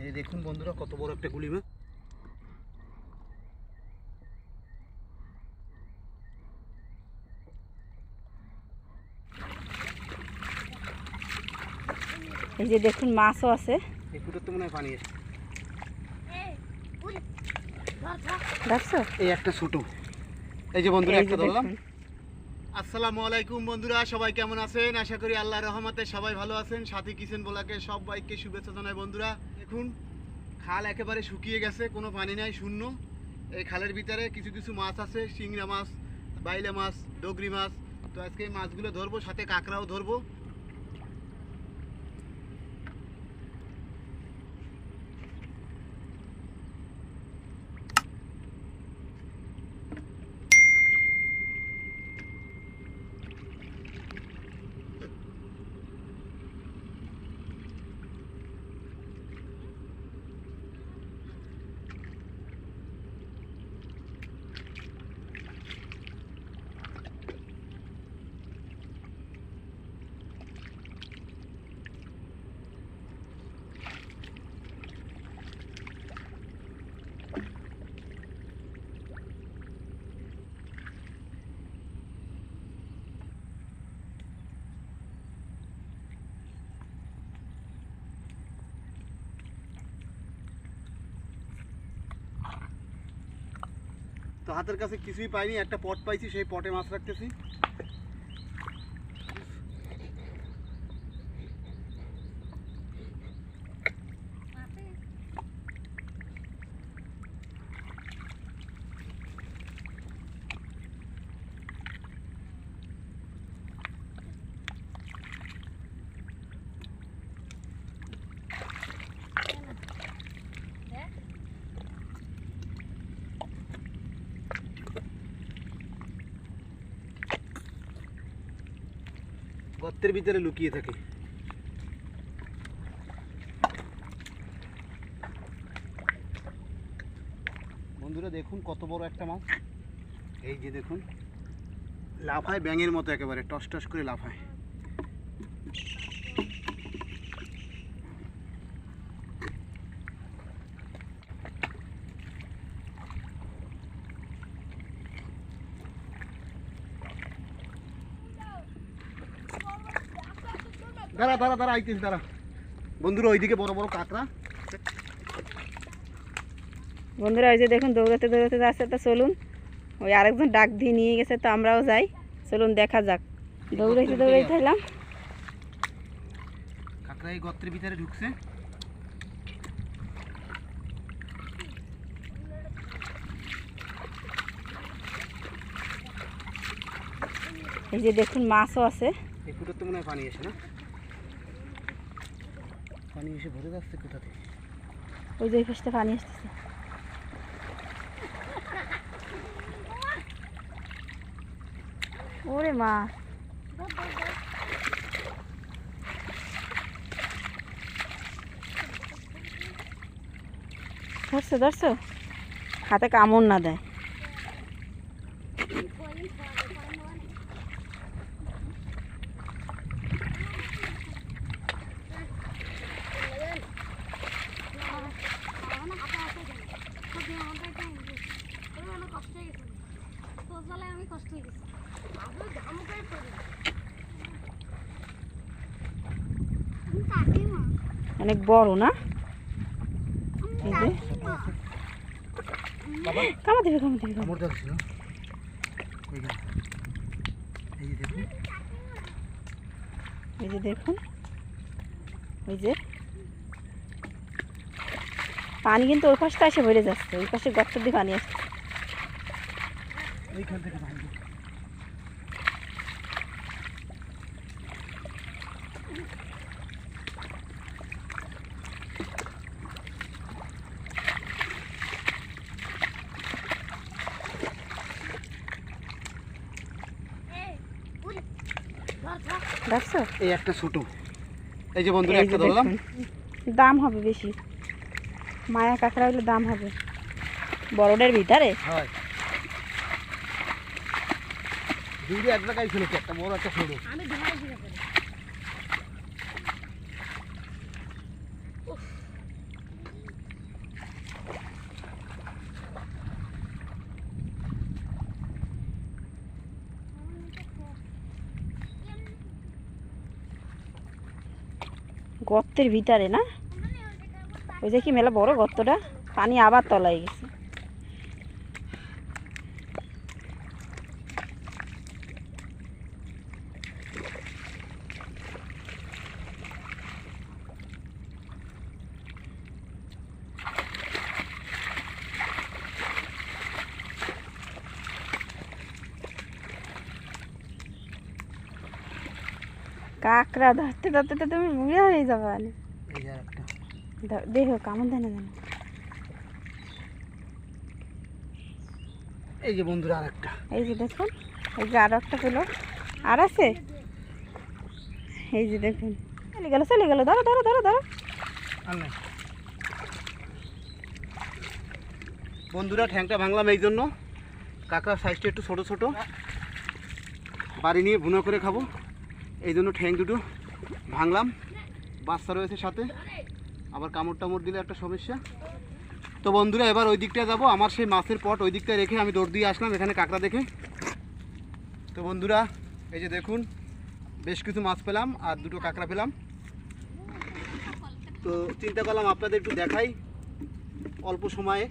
এই দেখুন বন্ধুরা কত বড় একটা গুলি মাছ। এই যে দেখুন মাছও আছে। এই ফুটের তো মনে হয় পানি আছে। দেখছো এই একটা ছোট, এই যে বন্ধুরা একটা ধরলাম। আসসালামু আলাইকুম বন্ধুরা, সবাই কেমন আছেন? আশা করি আল্লাহর রহমতে সবাই ভালো আছেন। সাথী কিচেন ব্লগে সবাইকে শুভেচ্ছা জানাই। বন্ধুরা দেখুন খাল একেবারে শুকিয়ে গেছে, কোনো পানি নাই, শূন্য। এই খালের ভিতরে কিছু কিছু মাছ আছে, শিংড়া মাছ, বাইলা মাছ, ডগরি মাছ। তো আজকে এই মাছগুলো ধরবো, সাথে কাঁকড়াও ধরবো। তো হাতের কাছে কিছুই পাইনি, একটা পট পাইছি, সেই পটে মাছ রাখতেছি। গর্তের ভিতরে লুকিয়ে থাকে। বন্ধুরা দেখুন কত বড় একটা মাছ। এই যে দেখুন লাফায় ব্যাঙের মতো, একেবারে টস টস করে লাফায়। দাঁড়া দাঁড়া দাঁড়া, আইতেছি দাঁড়া। বন্ধুরা ওইদিকে বড় বড় কাঁকড়া। বন্ধুরা ওই যে দেখুন দৌড়াতে দৌড়াতে যাচ্ছে। তো চলুন, ওই আরেকজন ডাক দিয়ে নিয়ে গেছে, তো আমরাও যাই, চলুন দেখা যাক। দৌড়াইতে দৌড়াইতে এলাম। কাঁকড়া এই গর্তের ভিতরে ঢুকছে। এই যে দেখুন মাছও আছে। এই ফুটের তো মনে হয় পানি আসে না, পানি এসে ভরে যাচ্ছে কোথা থেকে। ওই যে ওই পাশটা পানি আসতেছে। ওরে মা, ধরছো ধরছো, হাতে কামড় না দেয়। অনেক বড় না? কামড় দেবে কামড় দেবে। কামড় যাচ্ছে না। এই যে দেখুন, এই যে দেখুন, ওই যে পানি কিন্তু ওই পাশটা এসে ভরে যাচ্ছে, ওই পাশে গর্ত দিয়ে পানি আসছে। ওইখান থেকে পানি। দেখছো এই একটা ছোট, এই যে বন্ধুরা একটা ধরলাম। দাম হবে বেশি, মায়া কাঁকড়া হলে দাম হবে বড়দের ভিতরে। হয় দুইটা এক জায়গায় ছিল, একটা বড় একটা ছোট। গর্তের ভিতরে না, ওই যে কি মেলা বড় গর্তটা, পানি আবার তলায় গেছে। কাঁকড়া ধরতে ধরতে তো তুমি বুড়া হয়ে যাবে। এই যে আরেকটা। দেখো কেমন দেয় না জানো। এই যে বন্ধুরা আরেকটা। এই যে দেখুন, এই যে আরো একটা পেলো, আর আছে। এই যে দেখুন, চলে গেল চলে গেল, ধরো ধরো ধরো ধরো। আর নাই। বন্ধুরা ঠ্যাংটা ভাঙলাম এই জন্য, কাঁকড়ার সাইজটা একটু ছোট ছোট, বাড়ি নিয়ে ভুনা করে খাবো, এই জন্য ঠ্যাং দুটো ভাঙলাম। বাচ্চা রয়েছে সাথে, আবার কামড় টামড় দিলে একটা সমস্যা। তো বন্ধুরা এবার ওই দিকটায় যাবো, আমার সেই মাছের পট ওই দিকটায় রেখে আমি দৌড় দিয়ে আসলাম এখানে কাঁকড়া দেখে। তো বন্ধুরা এই যে দেখুন, বেশ কিছু মাছ পেলাম আর দুটো কাঁকড়া পেলাম। তো চিন্তা করলাম আপনাদের একটু দেখাই অল্প সময়ে।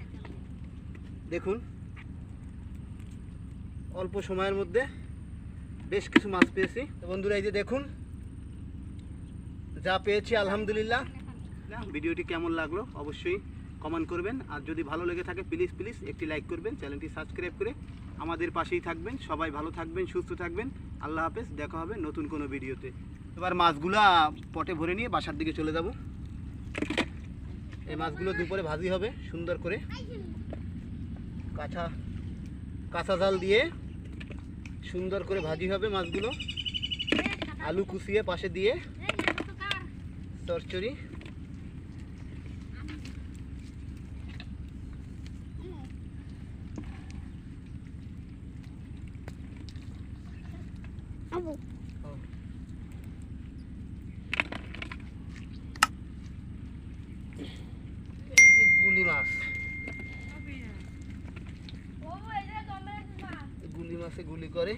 দেখুন অল্প সময়ের মধ্যে বেশ কিছু মাছ পেয়েছি। তো বন্ধুরা এই যে দেখুন যা পেয়েছি আলহামদুলিল্লাহ। ভিডিওটি কেমন লাগলো অবশ্যই কমেন্ট করবেন, আর যদি ভালো লেগে থাকে প্লিজ প্লিজ একটি লাইক করবেন, চ্যানেলটি সাবস্ক্রাইব করে আমাদের পাশেই থাকবেন। সবাই ভালো থাকবেন, সুস্থ থাকবেন। আল্লাহ হাফেজ, দেখা হবে নতুন কোনো ভিডিওতে। এবার মাছগুলা পটে ভরে নিয়ে বাসার দিকে চলে যাব। এই মাছগুলো দুপুরে ভাজি হবে সুন্দর করে, কাঁচা জাল দিয়ে সুন্দর করে ভাজি হবে মাছগুলো, আলু কুচিয়ে পাশে দিয়ে চচ্চড়ি। গুলি মাছ, গুলি মাছে গুলি করে